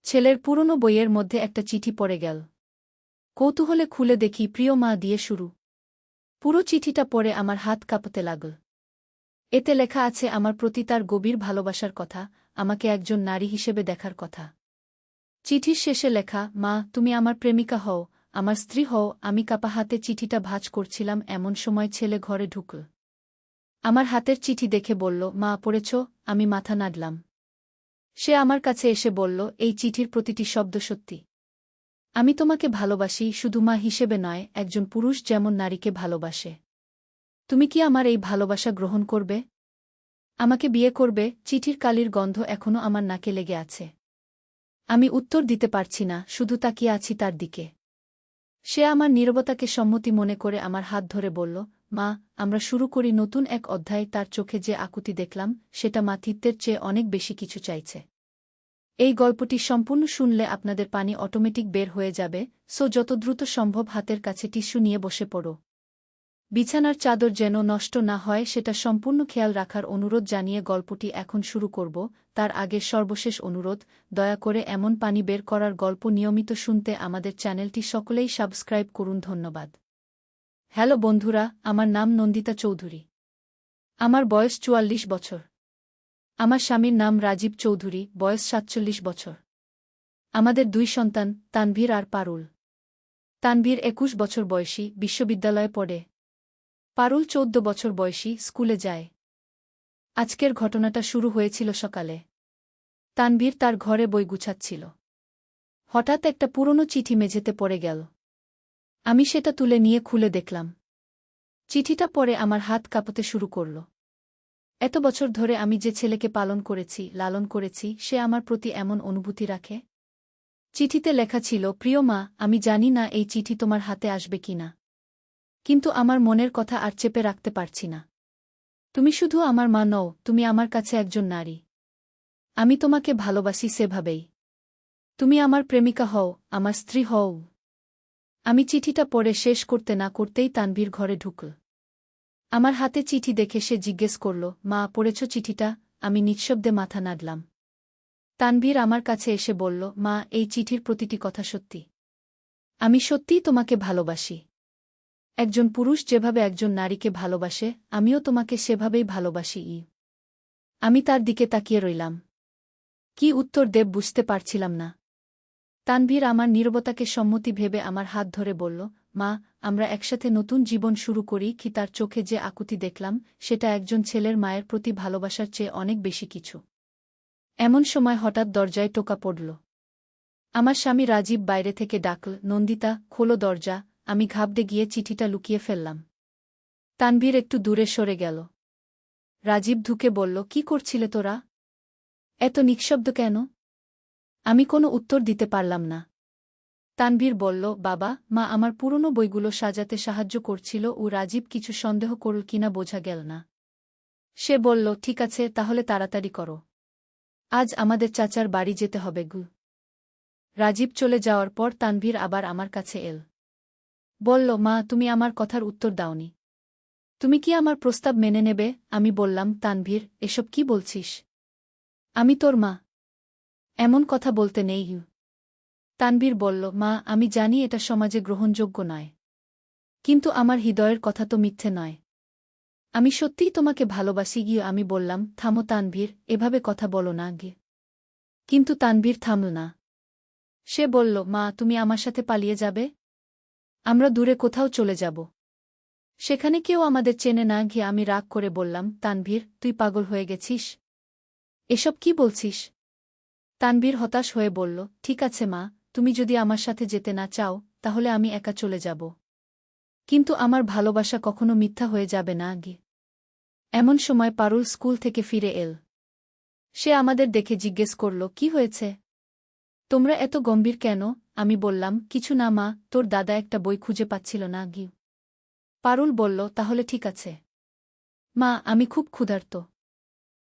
ছেলের পুরনো বইয়ের মধ্যে একটা চিঠি পড়ে গেল। কৌতূহলে খুলে দেখি প্রিয় মা দিয়ে শুরু। পুরো চিঠিটা পড়ে আমার হাত কাঁপতে লাগল। এতে লেখা আছে আমার প্রতি তার গভীর ভালোবাসার কথা, আমাকে একজন নারী হিসেবে দেখার কথা। চিঠির শেষে লেখা, মা তুমি আমার প্রেমিকা হও, আমার স্ত্রী হও। আমি কাঁপা হাতে চিঠিটা ভাঁজ করছিলাম, এমন সময় ছেলে ঘরে ঢুকল। আমার হাতের চিঠি দেখে বলল, মা পড়েছ? আমি মাথা নাড়লাম। সে আমার কাছে এসে বলল, এই চিঠির প্রতিটি শব্দ সত্যি। আমি তোমাকে ভালোবাসি, শুধু মা হিসেবে নয়, একজন পুরুষ যেমন নারীকে ভালোবাসে। তুমি কি আমার এই ভালোবাসা গ্রহণ করবে? আমাকে বিয়ে করবে? চিঠির কালির গন্ধ এখনো আমার নাকে লেগে আছে। আমি উত্তর দিতে পারছি না, শুধু তাকিয়ে আছি তার দিকে। সে আমার নীরবতাকে সম্মতি মনে করে আমার হাত ধরে বলল, মা আমরা শুরু করি নতুন এক অধ্যায়। তার চোখে যে আকুতি দেখলাম, সেটা মাতৃত্বের চেয়ে অনেক বেশি কিছু চাইছে। এই গল্পটি সম্পূর্ণ শুনলে আপনাদের পানি অটোমেটিক বের হয়ে যাবে, সো যত দ্রুত সম্ভব হাতের কাছে টিস্যু নিয়ে বসে পড়ো। বিছানার চাদর যেন নষ্ট না হয় সেটা সম্পূর্ণ খেয়াল রাখার অনুরোধ জানিয়ে গল্পটি এখন শুরু করব। তার আগে সর্বশেষ অনুরোধ, দয়া করে এমন পানি বের করার গল্প নিয়মিত শুনতে আমাদের চ্যানেলটি সকলেই সাবস্ক্রাইব করুন। ধন্যবাদ। হ্যালো বন্ধুরা, আমার নাম নন্দিতা চৌধুরী। আমার বয়স ৪৪ বছর। আমার স্বামীর নাম রাজীব চৌধুরী, বয়স ৪৭ বছর। আমাদের ২ সন্তান, তানভীর আর পারুল। তানভীর ২১ বছর বয়সী, বিশ্ববিদ্যালয়ে পড়ে। পারুল ১৪ বছর বয়সী, স্কুলে যায়। আজকের ঘটনাটা শুরু হয়েছিল সকালে। তানভীর তার ঘরে বই গুছাচ্ছিল। হঠাৎ একটা পুরনো চিঠি মেঝেতে পড়ে গেল। আমি সেটা তুলে নিয়ে খুলে দেখলাম। চিঠিটা পড়ে আমার হাত কাঁপতে শুরু করল। এত বছর ধরে আমি যে ছেলেকে পালন করেছি, লালন করেছি, সে আমার প্রতি এমন অনুভূতি রাখে। চিঠিতে লেখা ছিল, প্রিয় মা আমি জানি না এই চিঠি তোমার হাতে আসবে কিনা, কিন্তু আমার মনের কথা আর চেপে রাখতে পারছি না। তুমি শুধু আমার মা নও, তুমি আমার কাছে একজন নারী। আমি তোমাকে ভালোবাসি সেভাবেই। তুমি আমার প্রেমিকা হও, আমার স্ত্রী হও। আমি চিঠিটা পড়ে শেষ করতে না করতেই তানভীর ঘরে ঢুকল। আমার হাতে চিঠি দেখে সে জিজ্ঞেস করল, মা পড়েছ চিঠিটা? আমি নিঃশব্দে মাথা নাড়লাম। তানভীর আমার কাছে এসে বলল, মা এই চিঠির প্রতিটি কথা সত্যি। আমি সত্যিই তোমাকে ভালোবাসি। একজন পুরুষ যেভাবে একজন নারীকে ভালোবাসে, আমিও তোমাকে সেভাবেই ভালোবাসি। আমি তার দিকে তাকিয়ে রইলাম। কি উত্তর দেব বুঝতে পারছিলাম না। তানভীর আমার নীরবতাকে সম্মতি ভেবে আমার হাত ধরে বলল, মা আমরা একসাথে নতুন জীবন শুরু করি। কি তার চোখে যে আকুতি দেখলাম, সেটা একজন ছেলের মায়ের প্রতি ভালোবাসার চেয়ে অনেক বেশি কিছু। এমন সময় হঠাৎ দরজায় টোকা পড়ল। আমার স্বামী রাজীব বাইরে থেকে ডাকল, নন্দিতা খোলো দরজা। আমি ঘাবড়ে গিয়ে চিঠিটা লুকিয়ে ফেললাম। তানভীর একটু দূরে সরে গেল। রাজীব ঢুকে বলল, কি করছিলে তোরা? এত নিঃশব্দ কেন? আমি কোনো উত্তর দিতে পারলাম না। তানভীর বলল, বাবা মা আমার পুরনো বইগুলো সাজাতে সাহায্য করছিল। ও রাজীব কিছু সন্দেহ করল কিনা বোঝা গেল না। সে বলল, ঠিক আছে তাহলে তাড়াতাড়ি করো, আজ আমাদের চাচার বাড়ি যেতে হবে গু। রাজীব চলে যাওয়ার পর তানভীর আবার আমার কাছে এল। বলল, মা তুমি আমার কথার উত্তর দাওনি। তুমি কি আমার প্রস্তাব মেনে নেবে? আমি বললাম, তানভীর এসব কি বলছিস? আমি তোর মা, এমন কথা বলতে নেই। তানভীর বলল, মা আমি জানি এটা সমাজে গ্রহণযোগ্য নয়, কিন্তু আমার হৃদয়ের কথা তো মিথ্যে নয়। আমি সত্যিই তোমাকে ভালোবাসি। গিয়ে আমি বললাম, থামো তানভীর, এভাবে কথা বলো না গে। কিন্তু তানভীর থামল না। সে বলল, মা তুমি আমার সাথে পালিয়ে যাবে? আমরা দূরে কোথাও চলে যাব, সেখানে কেউ আমাদের চেনে না। গিয়ে আমি রাগ করে বললাম, তানভীর তুই পাগল হয়ে গেছিস? এসব কি বলছিস? তানভীর হতাশ হয়ে বলল, ঠিক আছে মা, তুমি যদি আমার সাথে যেতে না চাও, তাহলে আমি একা চলে যাব। কিন্তু আমার ভালোবাসা কখনো মিথ্যা হয়ে যাবে না গে। এমন সময় পারুল স্কুল থেকে ফিরে এল। সে আমাদের দেখে জিজ্ঞেস করল, কি হয়েছে? তোমরা এত গম্ভীর কেন? আমি বললাম, কিছু না মা, তোর দাদা একটা বই খুঁজে পাচ্ছিল না গি। পারুল বলল, তাহলে ঠিক আছে মা, আমি খুব ক্ষুধার্ত,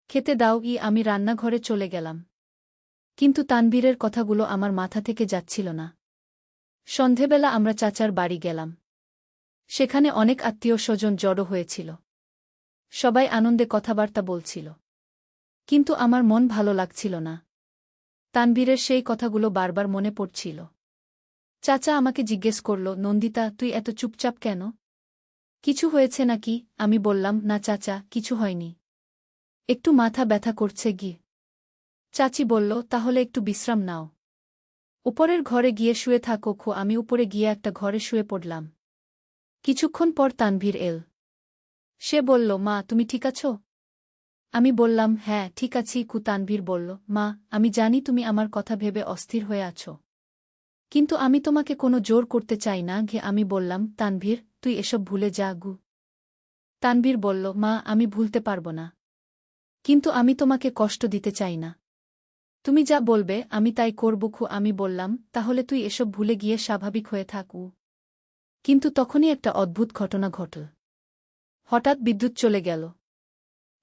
খেতে দাও। আমি রান্নাঘরে চলে গেলাম। কিন্তু তানভীরের কথাগুলো আমার মাথা থেকে যাচ্ছিল না। সন্ধেবেলা আমরা চাচার বাড়ি গেলাম। সেখানে অনেক আত্মীয় স্বজন জড়ো হয়েছিল। সবাই আনন্দে কথাবার্তা বলছিল। কিন্তু আমার মন ভালো লাগছিল না। তানভীরের সেই কথাগুলো বারবার মনে পড়ছিল। চাচা আমাকে জিজ্ঞেস করল, নন্দিতা তুই এত চুপচাপ কেন? কিছু হয়েছে নাকি? আমি বললাম, না চাচা, কিছু হয়নি। একটু মাথা ব্যথা করছে গি। চাচি বলল, তাহলে একটু বিশ্রাম নাও। উপরের ঘরে গিয়ে শুয়ে থাকো। আমি উপরে গিয়ে একটা ঘরে শুয়ে পড়লাম। কিছুক্ষণ পর তানভীর এল। সে বলল, মা তুমি ঠিক আছো? আমি বললাম, হ্যাঁ ঠিক আছি। তানভীর বলল, মা আমি জানি তুমি আমার কথা ভেবে অস্থির হয়ে আছো, কিন্তু আমি তোমাকে কোনো জোর করতে চাই না। আমি বললাম, তানভীর তুই এসব ভুলে যা গু। তানভীর বলল, মা আমি ভুলতে পারব না, কিন্তু আমি তোমাকে কষ্ট দিতে চাই না। তুমি যা বলবে আমি তাই করব। আমি বললাম, তাহলে তুই এসব ভুলে গিয়ে স্বাভাবিক হয়ে থাকু। কিন্তু তখনই একটা অদ্ভুত ঘটনা ঘটল। হঠাৎ বিদ্যুৎ চলে গেল।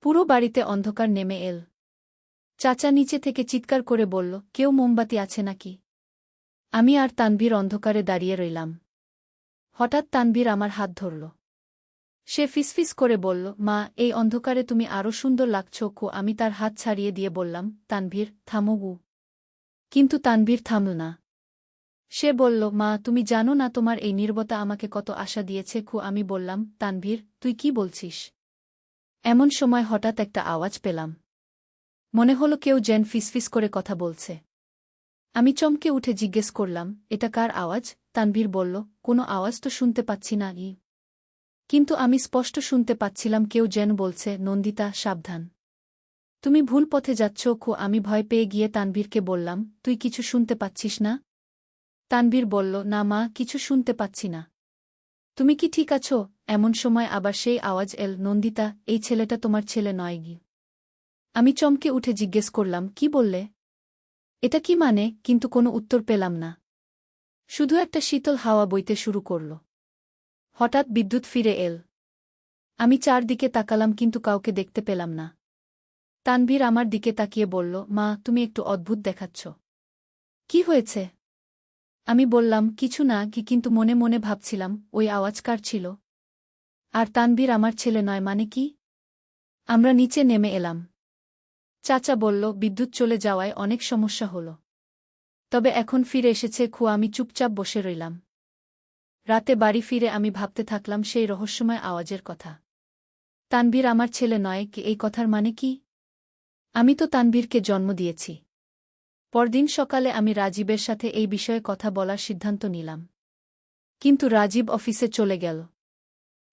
পুরো বাড়িতে অন্ধকার নেমে এল। চাচা নিচে থেকে চিৎকার করে বলল, কেউ মোমবাতি আছে নাকি? আমি আর তানভীর অন্ধকারে দাঁড়িয়ে রইলাম। হঠাৎ তানভীর আমার হাত ধরল। সে ফিসফিস করে বলল, মা এই অন্ধকারে তুমি আরও সুন্দর লাগছো। আমি তার হাত ছাড়িয়ে দিয়ে বললাম, তানভীর থামো গু। কিন্তু তানভীর থামল না। সে বলল, মা তুমি জানো না তোমার এই নীরবতা আমাকে কত আশা দিয়েছে। আমি বললাম, তানভীর তুই কি বলছিস? এমন সময় হঠাৎ একটা আওয়াজ পেলাম। মনে হলো কেউ যেন ফিসফিস করে কথা বলছে। আমি চমকে উঠে জিজ্ঞেস করলাম, এটা কার আওয়াজ? তানভীর বলল, কোনো আওয়াজ তো শুনতে পাচ্ছি না। কিন্তু আমি স্পষ্ট শুনতে পাচ্ছিলাম কেউ যেন বলছে, নন্দিতা সাবধান, তুমি ভুল পথে যাচ্ছ। আমি ভয় পেয়ে গিয়ে তানভীরকে বললাম, তুই কিছু শুনতে পাচ্ছিস না? তানভীর বলল, না মা কিছু শুনতে পাচ্ছি না। তুমি কি ঠিক আছো? এমন সময় আবার সেই আওয়াজ এল, নন্দিতা এই ছেলেটা তোমার ছেলে নয় গি। আমি চমকে উঠে জিজ্ঞেস করলাম, কি বললে? এটা কি মানে? কিন্তু কোনো উত্তর পেলাম না। শুধু একটা শীতল হাওয়া বইতে শুরু করল। হঠাৎ বিদ্যুৎ ফিরে এল। আমি চারদিকে তাকালাম কিন্তু কাউকে দেখতে পেলাম না। তানভীর আমার দিকে তাকিয়ে বলল, মা তুমি একটু অদ্ভুত দেখাচ্ছ। কি হয়েছে? আমি বললাম, কিছু না কিন্তু মনে মনে ভাবছিলাম ওই আওয়াজ কার ছিল? আর তানভীর আমার ছেলে নয় মানে কি? আমরা নিচে নেমে এলাম। চাচা বলল, বিদ্যুৎ চলে যাওয়ায় অনেক সমস্যা হল, তবে এখন ফিরে এসেছে। আমি চুপচাপ বসে রইলাম। রাতে বাড়ি ফিরে আমি ভাবতে থাকলাম সেই রহস্যময় আওয়াজের কথা। তানভীর আমার ছেলে নয় কি, এই কথার মানে কি? আমি তো তানভীরকে জন্ম দিয়েছি। পরদিন সকালে আমি রাজীবের সাথে এই বিষয়ে কথা বলার সিদ্ধান্ত নিলাম। কিন্তু রাজীব অফিসে চলে গেল।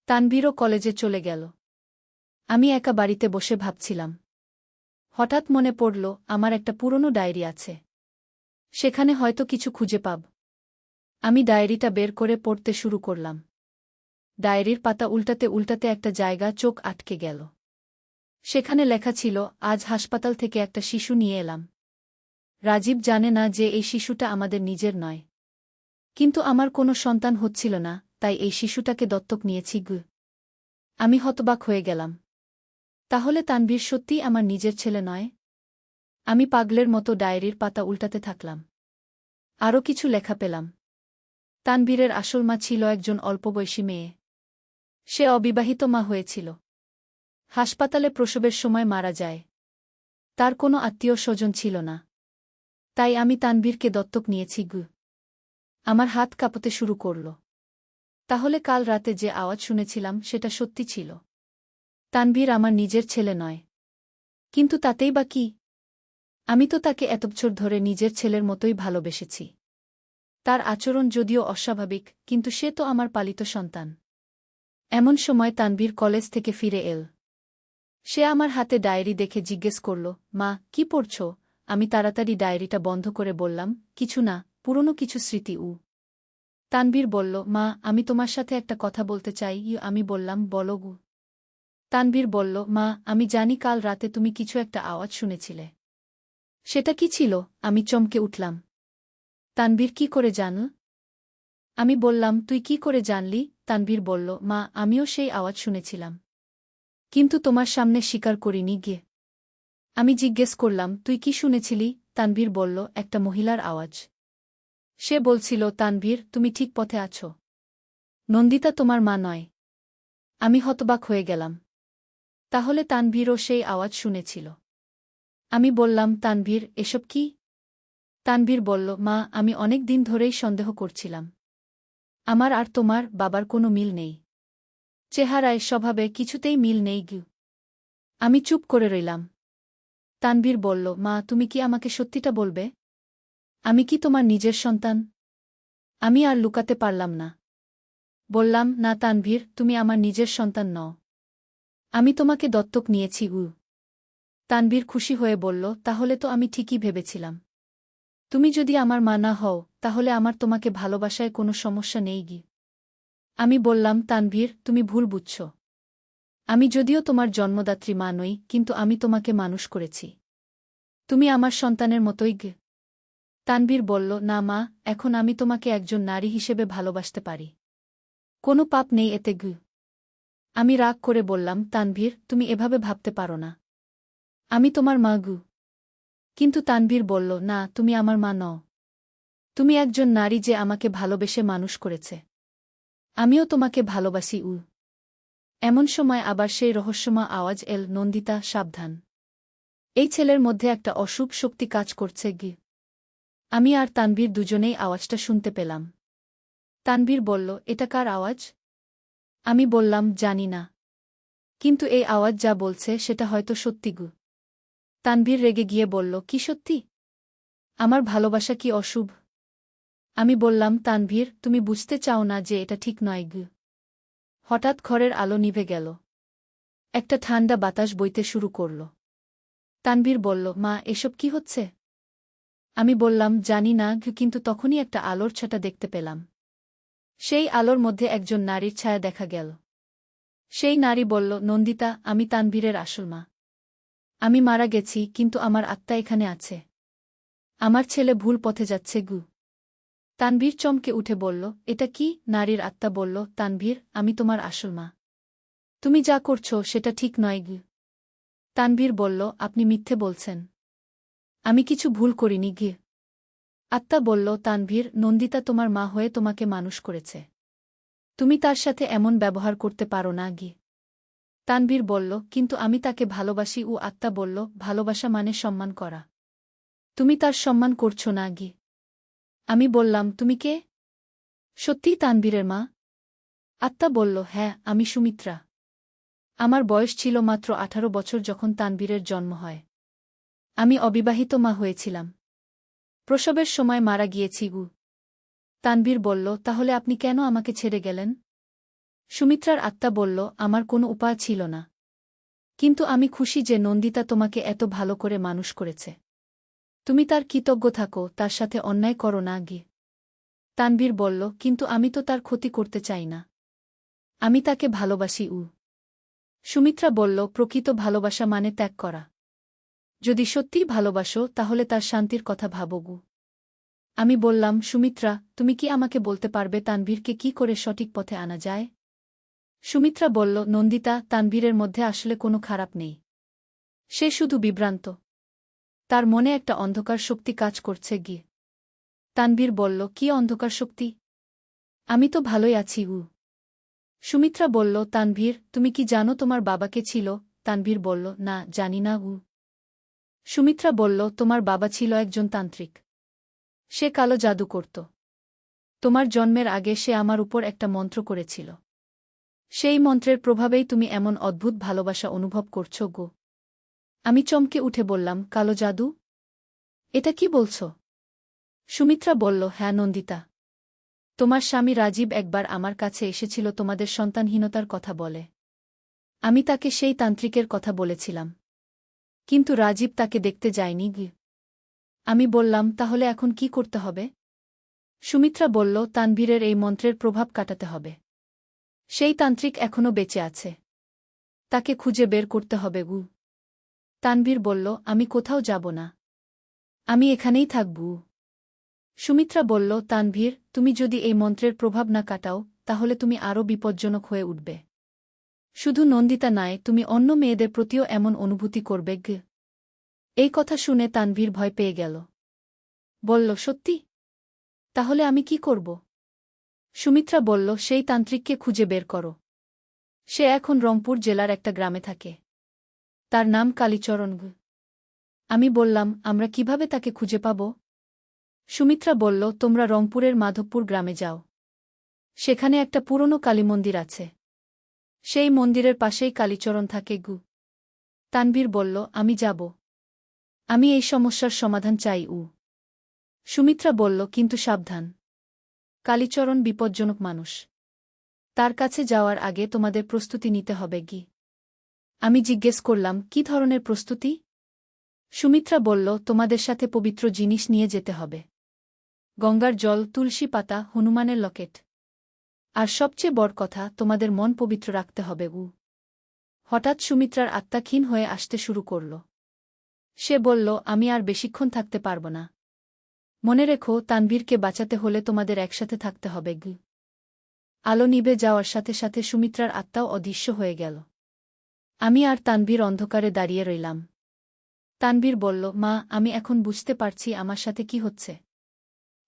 তানভীরও কলেজে চলে গেল। আমি একা বাড়িতে বসে ভাবছিলাম। হঠাৎ মনে পড়ল, আমার একটা পুরনো ডায়েরি আছে। সেখানে হয়তো কিছু খুঁজে পাব। আমি ডায়েরিটা বের করে পড়তে শুরু করলাম। ডায়েরির পাতা উল্টাতে উল্টাতে একটা জায়গা চোখ আটকে গেল। সেখানে লেখা ছিল, আজ হাসপাতাল থেকে একটা শিশু নিয়ে এলাম। রাজীব জানে না যে এই শিশুটা আমাদের নিজের নয়। কিন্তু আমার কোনো সন্তান হচ্ছিল না, তাই এই শিশুটাকে দত্তক নিয়েছি গু। আমি হতবাক হয়ে গেলাম। তাহলে তানভীর সত্যিই আমার নিজের ছেলে নয়? আমি পাগলের মতো ডায়েরির পাতা উল্টাতে থাকলাম। আরও কিছু লেখা পেলাম। তানভীরের আসল মা ছিল একজন অল্পবয়সী মেয়ে। সে অবিবাহিত মা হয়েছিল। হাসপাতালে প্রসবের সময় মারা যায়। তার কোনো আত্মীয় স্বজন ছিল না। তাই আমি তানভীরকে দত্তক নিয়েছি গু। আমার হাত কাঁপতে শুরু করল। তাহলে কাল রাতে যে আওয়াজ শুনেছিলাম সেটা সত্যি ছিল। তানভীর আমার নিজের ছেলে নয়। কিন্তু তাতেই বা কি? আমি তো তাকে এত বছর ধরে নিজের ছেলের মতোই ভালোবেসেছি। তার আচরণ যদিও অস্বাভাবিক, কিন্তু সে তো আমার পালিত সন্তান। এমন সময় তানভীর কলেজ থেকে ফিরে এল। সে আমার হাতে ডায়েরি দেখে জিজ্ঞেস করল, মা কি পড়ছ? আমি তাড়াতাড়ি ডায়েরিটা বন্ধ করে বললাম, কিছু না, পুরনো কিছু স্মৃতি। তানভীর বলল, মা আমি তোমার সাথে একটা কথা বলতে চাই। আমি বললাম, বলো গু। তানভীর বলল, মা আমি জানি কাল রাতে তুমি কিছু একটা আওয়াজ শুনেছিলে। সেটা কি ছিল? আমি চমকে উঠলাম। তানভীর কি করে জানল? আমি বললাম, তুই কি করে জানলি? তানভীর বলল, মা আমিও সেই আওয়াজ শুনেছিলাম, কিন্তু তোমার সামনে স্বীকার করিনি গিয়ে। আমি জিজ্ঞেস করলাম, তুই কি শুনেছিলি? তানভীর বলল, একটা মহিলার আওয়াজ। সে বলছিল, তানভীর তুমি ঠিক পথে আছো। নন্দিতা তোমার মা নয়। আমি হতবাক হয়ে গেলাম। তাহলে তানভীরও সেই আওয়াজ শুনেছিল? আমি বললাম, তানভীর এসব কি? তানভীর বলল, মা, আমি অনেক দিন ধরেই সন্দেহ করছিলাম। আমার আর তোমার বাবার কোনো মিল নেই। চেহারায়, স্বভাবে কিছুতেই মিল নেই গু। আমি চুপ করে রইলাম। তানভীর বলল, মা, তুমি কি আমাকে সত্যিটা বলবে? আমি কি তোমার নিজের সন্তান? আমি আর লুকাতে পারলাম না। বললাম, না তানভীর, তুমি আমার নিজের সন্তান নও। আমি তোমাকে দত্তক নিয়েছি গু। তানভীর খুশি হয়ে বলল, তাহলে তো আমি ঠিকই ভেবেছিলাম। তুমি যদি আমার মা না হও, তাহলে আমার তোমাকে ভালোবাসায় কোনো সমস্যা নেই গি। আমি বললাম, তানভীর, তুমি ভুল বুঝছ। আমি যদিও তোমার জন্মদাত্রী মা নই, কিন্তু আমি তোমাকে মানুষ করেছি। তুমি আমার সন্তানের মতোই গে। তানভীর বলল, না মা, এখন আমি তোমাকে একজন নারী হিসেবে ভালোবাসতে পারি। কোনো পাপ নেই এতে গু। আমি রাগ করে বললাম, তানভীর, তুমি এভাবে ভাবতে পারো না। আমি তোমার মা গু। কিন্তু তানভীর বলল, না, তুমি আমার মা নও। তুমি একজন নারী যে আমাকে ভালোবেসে মানুষ করেছে। আমিও তোমাকে ভালোবাসি উ। এমন সময় আবার সেই রহস্যময় আওয়াজ এল, নন্দিতা, সাবধান। এই ছেলের মধ্যে একটা অশুভ শক্তি কাজ করছে গি। আমি আর তানভীর দুজনেই আওয়াজটা শুনতে পেলাম। তানভীর বলল, এটা কার আওয়াজ? আমি বললাম, জানি না। কিন্তু এই আওয়াজ যা বলছে সেটা হয়তো সত্যি গু। তানভীর রেগে গিয়ে বলল, কি সত্যি? আমার ভালোবাসা কি অশুভ? আমি বললাম, তানভীর, তুমি বুঝতে চাও না যে এটা ঠিক নয় গু। হঠাৎ ঘরের আলো নিভে গেল। একটা ঠান্ডা বাতাস বইতে শুরু করল। তানভীর বলল, মা, এসব কি হচ্ছে? আমি বললাম, জানি না, কিন্তু তখনই একটা আলোর ছাটা দেখতে পেলাম। সেই আলোর মধ্যে একজন নারীর ছায়া দেখা গেল। সেই নারী বলল, নন্দিতা, আমি তানভীরের আসল মা। আমি মারা গেছি, কিন্তু আমার আত্মা এখানে আছে। আমার ছেলে ভুল পথে যাচ্ছে গু। তানভীর চমকে উঠে বলল, এটা কি? নারীর আত্মা বলল, তানভীর, আমি তোমার আসল মা। তুমি যা করছ সেটা ঠিক নয় গু। তানভীর বলল, আপনি মিথ্যে বলছেন। আমি কিছু ভুল করিনি গি। আত্মা বলল, তানভীর, নন্দিতা তোমার মা হয়ে তোমাকে মানুষ করেছে। তুমি তার সাথে এমন ব্যবহার করতে পারো না গি। তানভীর বলল, কিন্তু আমি তাকে ভালোবাসি। ও আত্মা বলল, ভালোবাসা মানে সম্মান করা। তুমি তার সম্মান করছো না গি। আমি বললাম, তুমি কে? সত্যিই তানভীরের মা? আত্মা বলল, হ্যাঁ, আমি সুমিত্রা। আমার বয়স ছিল মাত্র 18 বছর যখন তানভীরের জন্ম হয়। আমি অবিবাহিত মা হয়েছিলাম। প্রসবের সময় মারা গিয়েছি গু। তানভীর বলল, তাহলে আপনি কেন আমাকে ছেড়ে গেলেন? সুমিত্রার আত্মা বলল, আমার কোনো উপায় ছিল না। কিন্তু আমি খুশি যে নন্দিতা তোমাকে এত ভালো করে মানুষ করেছে। তুমি তার কৃতজ্ঞ থাকো, তার সাথে অন্যায় করো না গি। তানভীর বলল, কিন্তু আমি তো তার ক্ষতি করতে চাই না। আমি তাকে ভালোবাসি উ। সুমিত্রা বলল, প্রকৃত ভালোবাসা মানে ত্যাগ করা। যদি সত্যিই ভালোবাসো, তাহলে তার শান্তির কথা ভাবো গু। আমি বললাম, সুমিত্রা, তুমি কি আমাকে বলতে পারবে তানভীরকে কি করে সঠিক পথে আনা যায়? সুমিত্রা বলল, নন্দিতা, তানভীরের মধ্যে আসলে কোনো খারাপ নেই। সে শুধু বিভ্রান্ত। তার মনে একটা অন্ধকার শক্তি কাজ করছে গি। তানভীর বলল, কি অন্ধকার শক্তি? আমি তো ভালোই আছি উ। সুমিত্রা বলল, তানভীর, তুমি কি জানো তোমার বাবাকে ছিল? তানভীর বলল, না, জানি না উ। সুমিত্রা বলল, তোমার বাবা ছিল একজন তান্ত্রিক। সে কালো জাদু করত। তোমার জন্মের আগে সে আমার উপর একটা মন্ত্র করেছিল। সেই মন্ত্রের প্রভাবেই তুমি এমন অদ্ভুত ভালোবাসা অনুভব করছো গো। আমি চমকে উঠে বললাম, কালো জাদু? এটা কি বলছ? সুমিত্রা বলল, হ্যাঁ নন্দিতা। তোমার স্বামী রাজীব একবার আমার কাছে এসেছিল তোমাদের সন্তানহীনতার কথা বলে। আমি তাকে সেই তান্ত্রিকের কথা বলেছিলাম। কিন্তু রাজীব তাকে দেখতে যায়নি গি। আমি বললাম, তাহলে এখন কি করতে হবে? সুমিত্রা বলল, তানভীরের এই মন্ত্রের প্রভাব কাটাতে হবে। সেই তান্ত্রিক এখনও বেঁচে আছে। তাকে খুঁজে বের করতে হবে গু। তানভীর বলল, আমি কোথাও যাব না। আমি এখানেই থাকব। সুমিত্রা বলল, তানভীর, তুমি যদি এই মন্ত্রের প্রভাব না কাটাও, তাহলে তুমি আরও বিপজ্জনক হয়ে উঠবে। শুধু নন্দিতা নয়, তুমি অন্য মেয়েদের প্রতিও এমন অনুভূতি করবে গ। এই কথা শুনে তানভীর ভয় পেয়ে গেল। বলল, সত্যি? তাহলে আমি কি করব? সুমিত্রা বলল, সেই তান্ত্রিককে খুঁজে বের করো। সে এখন রংপুর জেলার একটা গ্রামে থাকে। তার নাম কালীচরণ গ। আমি বললাম, আমরা কিভাবে তাকে খুঁজে পাব? সুমিত্রা বলল, তোমরা রংপুরের মাধবপুর গ্রামে যাও। সেখানে একটা পুরনো কালী মন্দির আছে। সেই মন্দিরের পাশেই কালীচরণ থাকে গু। তানভীর বলল, আমি যাব। আমি এই সমস্যার সমাধান চাই। সুমিত্রা বলল, কিন্তু সাবধান। কালীচরণ বিপজ্জনক মানুষ। তার কাছে যাওয়ার আগে তোমাদের প্রস্তুতি নিতে হবে গি। আমি জিজ্ঞেস করলাম, কি ধরনের প্রস্তুতি? সুমিত্রা বলল, তোমাদের সাথে পবিত্র জিনিস নিয়ে যেতে হবে। গঙ্গার জল, তুলসী পাতা, হনুমানের লকেট। আর সবচেয়ে বড় কথা, তোমাদের মন পবিত্র রাখতে হবে। হঠাৎ সুমিত্রার আত্মা ক্ষীণ হয়ে আসতে শুরু করল। সে বলল, আমি আর বেশিক্ষণ থাকতে পারব না। মনে রেখো, তানভীরকে বাঁচাতে হলে তোমাদের একসাথে থাকতে হবে গি। আলো নিভে যাওয়ার সাথে সাথে সুমিত্রার আত্মাও অদৃশ্য হয়ে গেল। আমি আর তানভীর অন্ধকারে দাঁড়িয়ে রইলাম। তানভীর বলল, মা, আমি এখন বুঝতে পারছি আমার সাথে কি হচ্ছে।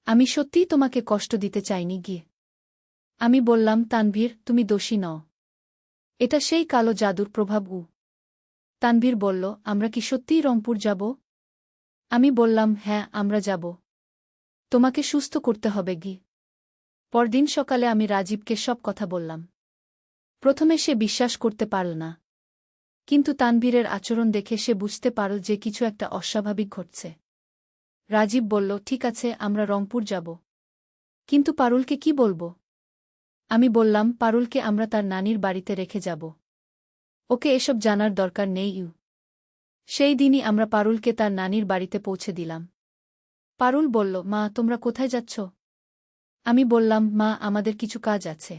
আমি সত্যিই তোমাকে কষ্ট দিতে চাইনি গিয়ে। আমি বললাম, তানভীর, তুমি দোষী নও। এটা সেই কালো জাদুর প্রভাব। তানভীর বলল, আমরা কি সত্যিই রংপুর যাব? আমি বললাম, হ্যাঁ, আমরা যাব। তোমাকে সুস্থ করতে হবে গি। পরদিন সকালে আমি রাজীবকে সব কথা বললাম। প্রথমে সে বিশ্বাস করতে পারল না, কিন্তু তানভীরের আচরণ দেখে সে বুঝতে পারল যে কিছু একটা অস্বাভাবিক ঘটছে। রাজীব বলল, ঠিক আছে, আমরা রংপুর যাব। কিন্তু পারুলকে কি বলবো? আমি বললাম, পারুলকে আমরা তার নানির বাড়িতে রেখে যাব। ওকে এসব জানার দরকার নেই। সেই দিনই আমরা পারুলকে তার নানির বাড়িতে পৌঁছে দিলাম। পারুল বলল, মা, তোমরা কোথায় যাচ্ছ? আমি বললাম, মা, আমাদের কিছু কাজ আছে।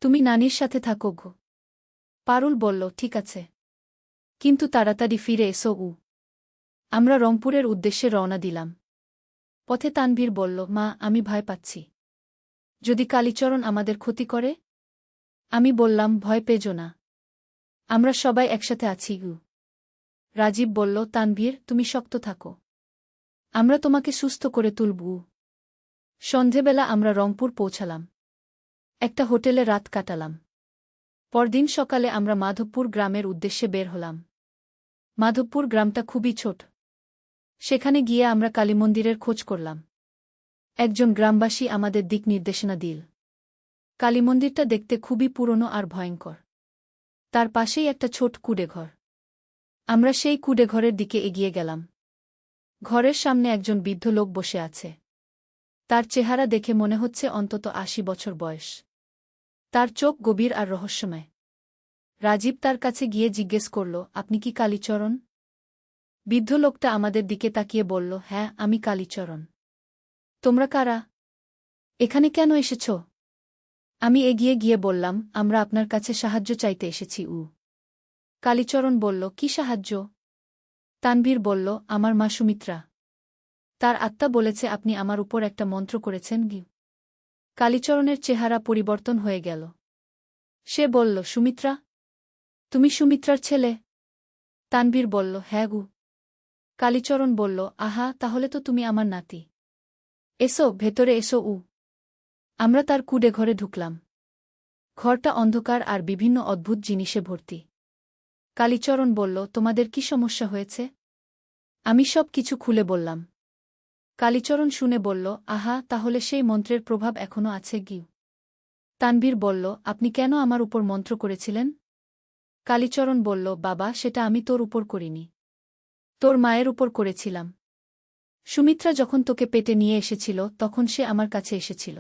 তুমি নানির সাথে থাকো গো। পারুল বলল, ঠিক আছে, কিন্তু তাড়াতাড়ি ফিরে এসো। আমরা রংপুরের উদ্দেশ্যে রওনা দিলাম। পথে তানভীর বলল, মা, আমি ভয় পাচ্ছি। যদি কালীচরণ আমাদের ক্ষতি করে? আমি বললাম, ভয় পেজো না, আমরা সবাই একসাথে আছি। রাজীব বলল, তানভীর, তুমি শক্ত থাকো। আমরা তোমাকে সুস্থ করে তুলব। সন্ধেবেলা আমরা রংপুর পৌঁছালাম। একটা হোটেলে রাত কাটালাম। পরদিন সকালে আমরা মাধবপুর গ্রামের উদ্দেশ্যে বের হলাম। মাধবপুর গ্রামটা খুবই ছোট। সেখানে গিয়ে আমরা কালীমন্দিরের খোঁজ করলাম। একজন গ্রামবাসী আমাদের দিক নির্দেশনা দিল। কালীমন্দিরটা দেখতে খুবই পুরনো আর ভয়ঙ্কর। তার পাশেই একটা ছোট কুঁড়েঘর। আমরা সেই কুঁড়েঘরের দিকে এগিয়ে গেলাম। ঘরের সামনে একজন বৃদ্ধ লোক বসে আছে। তার চেহারা দেখে মনে হচ্ছে অন্তত ৮০ বছর বয়স। তার চোখ গভীর আর রহস্যময়। রাজীব তার কাছে গিয়ে জিজ্ঞেস করল, আপনি কি কালীচরণ? বৃদ্ধ লোকটা আমাদের দিকে তাকিয়ে বলল, হ্যাঁ, আমি কালীচরণ। তোমরা কারা? এখানে কেন এসেছ? আমি এগিয়ে গিয়ে বললাম, আমরা আপনার কাছে সাহায্য চাইতে এসেছি। কালীচরণ বলল, কি সাহায্য? তানভীর বলল, আমার মা সুমিত্রা। তার আত্মা বলেছে আপনি আমার উপর একটা মন্ত্র করেছেন গি। কালীচরণের চেহারা পরিবর্তন হয়ে গেল। সে বলল, সুমিত্রা? তুমি সুমিত্রার ছেলে? তানভীর বলল, হ্যাঁ গু। কালীচরণ বলল, আহা, তাহলে তো তুমি আমার নাতি। এসো, ভেতরে এসো। আমরা তার কুঁড়ে ঘরে ঢুকলাম। ঘরটা অন্ধকার আর বিভিন্ন অদ্ভুত জিনিসে ভর্তি। কালীচরণ বলল, তোমাদের কি সমস্যা হয়েছে? আমি সব কিছু খুলে বললাম। কালীচরণ শুনে বলল, আহা, তাহলে সেই মন্ত্রের প্রভাব এখনও আছে গি। তানভীর বলল, আপনি কেন আমার উপর মন্ত্র করেছিলেন? কালীচরণ বলল, বাবা, সেটা আমি তোর উপর করিনি। তোর মায়ের উপর করেছিলাম। সুমিত্রা যখন তোকে পেটে নিয়ে এসেছিল তখন সে আমার কাছে এসেছিল।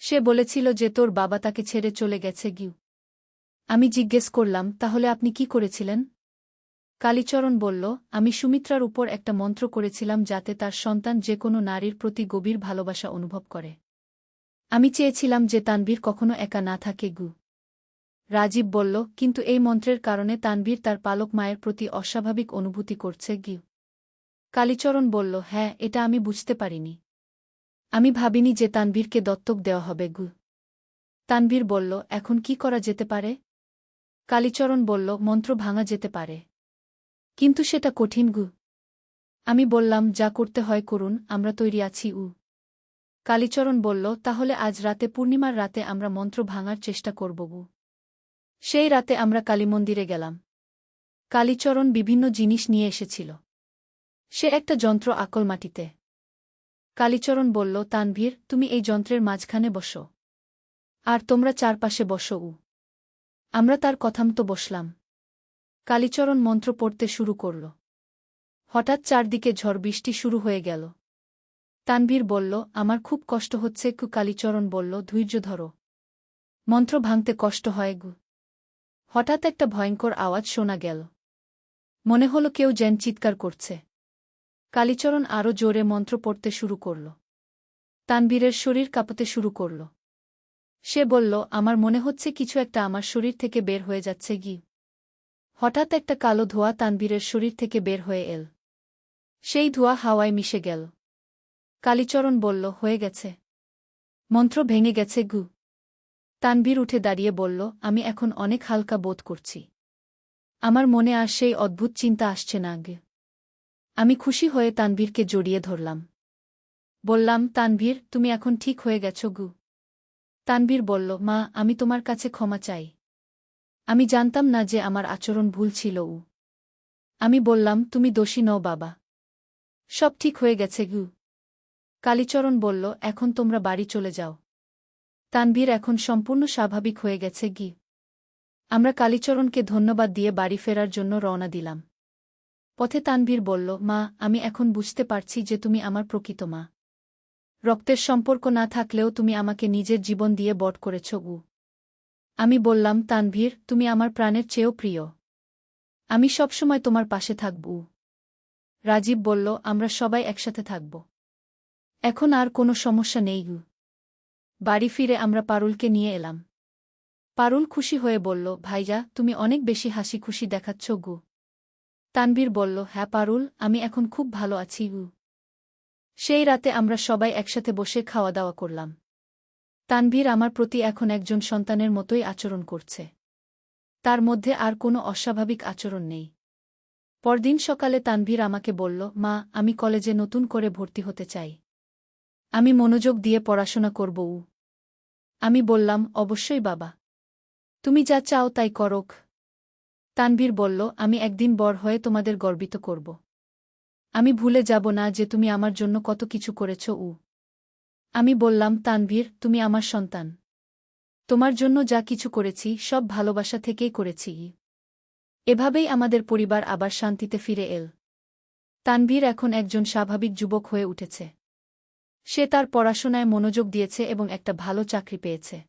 সে বলেছিল যে তোর বাবা তাকে ছেড়ে চলে গেছে গিউ। আমি জিজ্ঞেস করলাম, তাহলে আপনি কি করেছিলেন? কালীচরণ বলল, আমি সুমিত্রার উপর একটা মন্ত্র করেছিলাম যাতে তার সন্তান যে কোনো নারীর প্রতি গভীর ভালোবাসা অনুভব করে। আমি চেয়েছিলাম যে তানভীর কখনো একা না থাকে গু। রাজীব বলল, কিন্তু এই মন্ত্রের কারণে তানভীর তার পালক মায়ের প্রতি অস্বাভাবিক অনুভূতি করছে গিউ। কালীচরণ বলল, হ্যাঁ, এটা আমি বুঝতে পারিনি। আমি ভাবিনি যে তানভীরকে দত্তক দেওয়া হবে গু। তানভীর বলল, এখন কি করা যেতে পারে? কালীচরণ বলল, মন্ত্র ভাঙা যেতে পারে। কিন্তু সেটা কঠিন গু। আমি বললাম, যা করতে হয় করুন, আমরা তৈরি আছি। কালীচরণ বলল, তাহলে আজ রাতে, পূর্ণিমার রাতে আমরা মন্ত্র ভাঙার চেষ্টা করব গু। সেই রাতে আমরা কালীমন্দিরে গেলাম। কালীচরণ বিভিন্ন জিনিস নিয়ে এসেছিল। সে একটা যন্ত্র আকল মাটিতে কালীচরণ বলল, তানভীর, তুমি এই যন্ত্রের মাঝখানে বসো। আর তোমরা চারপাশে বসো। আমরা তার কথামতো বসলাম। কালীচরণ মন্ত্র পড়তে শুরু করল। হঠাৎ চারদিকে ঝড় বৃষ্টি শুরু হয়ে গেল। তানভীর বলল, আমার খুব কষ্ট হচ্ছে। কালীচরণ বলল, ধৈর্য ধরো। মন্ত্র ভাঙতে কষ্ট হয়। হঠাৎ একটা ভয়ঙ্কর আওয়াজ শোনা গেল। মনে হলো কেউ যেন চিৎকার করছে। কালীচরণ আরও জোরে মন্ত্র পড়তে শুরু করল। তানভীরের শরীর কাঁপতে শুরু করল। সে বলল, আমার মনে হচ্ছে কিছু একটা আমার শরীর থেকে বের হয়ে যাচ্ছে। হঠাৎ একটা কালো ধোঁয়া তানভীরের শরীর থেকে বের হয়ে এল। সেই ধোঁয়া হাওয়ায় মিশে গেল। কালীচরণ বলল, হয়ে গেছে। মন্ত্র ভেঙে গেছে। তানভীর উঠে দাঁড়িয়ে বলল, আমি এখন অনেক হালকা বোধ করছি। আমার মনে আর সেই অদ্ভুত চিন্তা আসছে না। আমি খুশি হয়ে তানভীরকে জড়িয়ে ধরলাম। বললাম, তানভীর, তুমি এখন ঠিক হয়ে গেছ। তানভীর বলল, মা, আমি তোমার কাছে ক্ষমা চাই। আমি জানতাম না যে আমার আচরণ ভুল ছিল। আমি বললাম, তুমি দোষী নও বাবা। সব ঠিক হয়ে গেছে। কালীচরণ বলল, এখন তোমরা বাড়ি চলে যাও। তানভীর এখন সম্পূর্ণ স্বাভাবিক হয়ে গেছে। আমরা কালীচরণকে ধন্যবাদ দিয়ে বাড়ি ফেরার জন্য রওনা দিলাম। পথে তানভীর বলল, মা, আমি এখন বুঝতে পারছি যে তুমি আমার প্রকৃত মা। রক্তের সম্পর্ক না থাকলেও তুমি আমাকে নিজের জীবন দিয়ে বড় করেছ। আমি বললাম, তানভীর, তুমি আমার প্রাণের চেয়েও প্রিয়। আমি সবসময় তোমার পাশে থাকব। রাজীব বলল, আমরা সবাই একসাথে থাকব। এখন আর কোনো সমস্যা নেই। বাড়ি ফিরে আমরা পারুলকে নিয়ে এলাম। পারুল খুশি হয়ে বলল, ভাইজা, তুমি অনেক বেশি হাসি খুশি দেখাচ্ছ। তানভীর বলল, হ্যাঁ পারুল, আমি এখন খুব ভালো আছি। সেই রাতে আমরা সবাই একসাথে বসে খাওয়া দাওয়া করলাম। তানভীর আমার প্রতি এখন একজন সন্তানের মতোই আচরণ করছে। তার মধ্যে আর কোনো অস্বাভাবিক আচরণ নেই। পরদিন সকালে তানভীর আমাকে বলল, মা, আমি কলেজে নতুন করে ভর্তি হতে চাই। আমি মনোযোগ দিয়ে পড়াশোনা করব। আমি বললাম, অবশ্যই বাবা। তুমি যা চাও তাই করোক। তানভীর বলল, আমি একদিন বড় হয়ে তোমাদের গর্বিত করব। আমি ভুলে যাব না যে তুমি আমার জন্য কত কিছু করেছ। আমি বললাম, তানভীর, তুমি আমার সন্তান। তোমার জন্য যা কিছু করেছি সব ভালোবাসা থেকেই করেছি। এভাবেই আমাদের পরিবার আবার শান্তিতে ফিরে এল। তানভীর এখন একজন স্বাভাবিক যুবক হয়ে উঠেছে। সে তার পড়াশোনায় মনোযোগ দিয়েছে এবং একটা ভালো চাকরি পেয়েছে।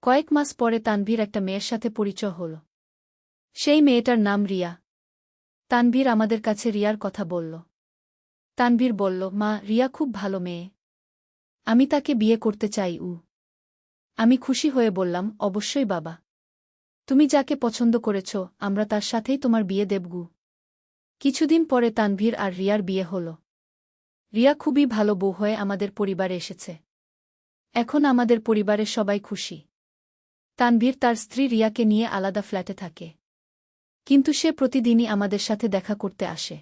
কয়েক মাস পরে তানভীর একটা মেয়ের সাথে পরিচয় হল। সেই মেয়েটার নাম রিয়া। তানভীর আমাদের কাছে রিয়ার কথা বলল। তানভীর বলল, মা, রিয়া খুব ভালো মেয়ে। আমি তাকে বিয়ে করতে চাই। আমি খুশি হয়ে বললাম, অবশ্যই বাবা। তুমি যাকে পছন্দ করেছ, আমরা তার সাথেই তোমার বিয়ে দেব। কিছুদিন পরে তানভীর আর রিয়ার বিয়ে হল। রিয়া খুবই ভালো বউ হয়ে আমাদের পরিবারে এসেছে। এখন আমাদের পরিবারের সবাই খুশি। তানভীর তার স্ত্রী রিয়াকে নিয়ে আলাদা ফ্ল্যাটে থাকে। কিন্তু সে প্রতিদিনই আমাদের সাথে দেখা করতে আসে।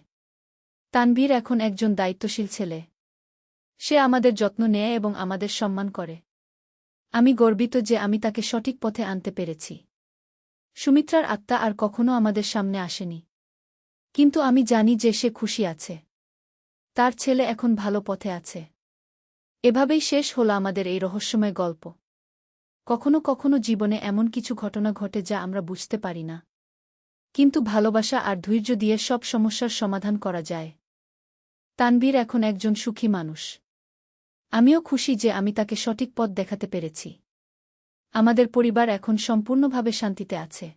তানভীর এখন একজন দায়িত্বশীল ছেলে। সে আমাদের যত্ন নেয় এবং আমাদের সম্মান করে। আমি গর্বিত যে আমি তাকে সঠিক পথে আনতে পেরেছি। সুমিত্রার আত্মা আর কখনো আমাদের সামনে আসেনি। কিন্তু আমি জানি যে সে খুশি আছে। তার ছেলে এখন ভালো পথে আছে। এভাবেই শেষ হলো আমাদের এই রহস্যময় গল্প। কখনো কখনো জীবনে এমন কিছু ঘটনা ঘটে যা আমরা বুঝতে পারি না। কিন্তু ভালোবাসা আর ধৈর্য দিয়ে সব সমস্যার সমাধান করা যায়। তানভীর এখন একজন সুখী মানুষ। আমিও খুশি যে আমি তাকে সঠিক পথ দেখাতে পেরেছি। আমাদের পরিবার এখন সম্পূর্ণভাবে শান্তিতে আছে।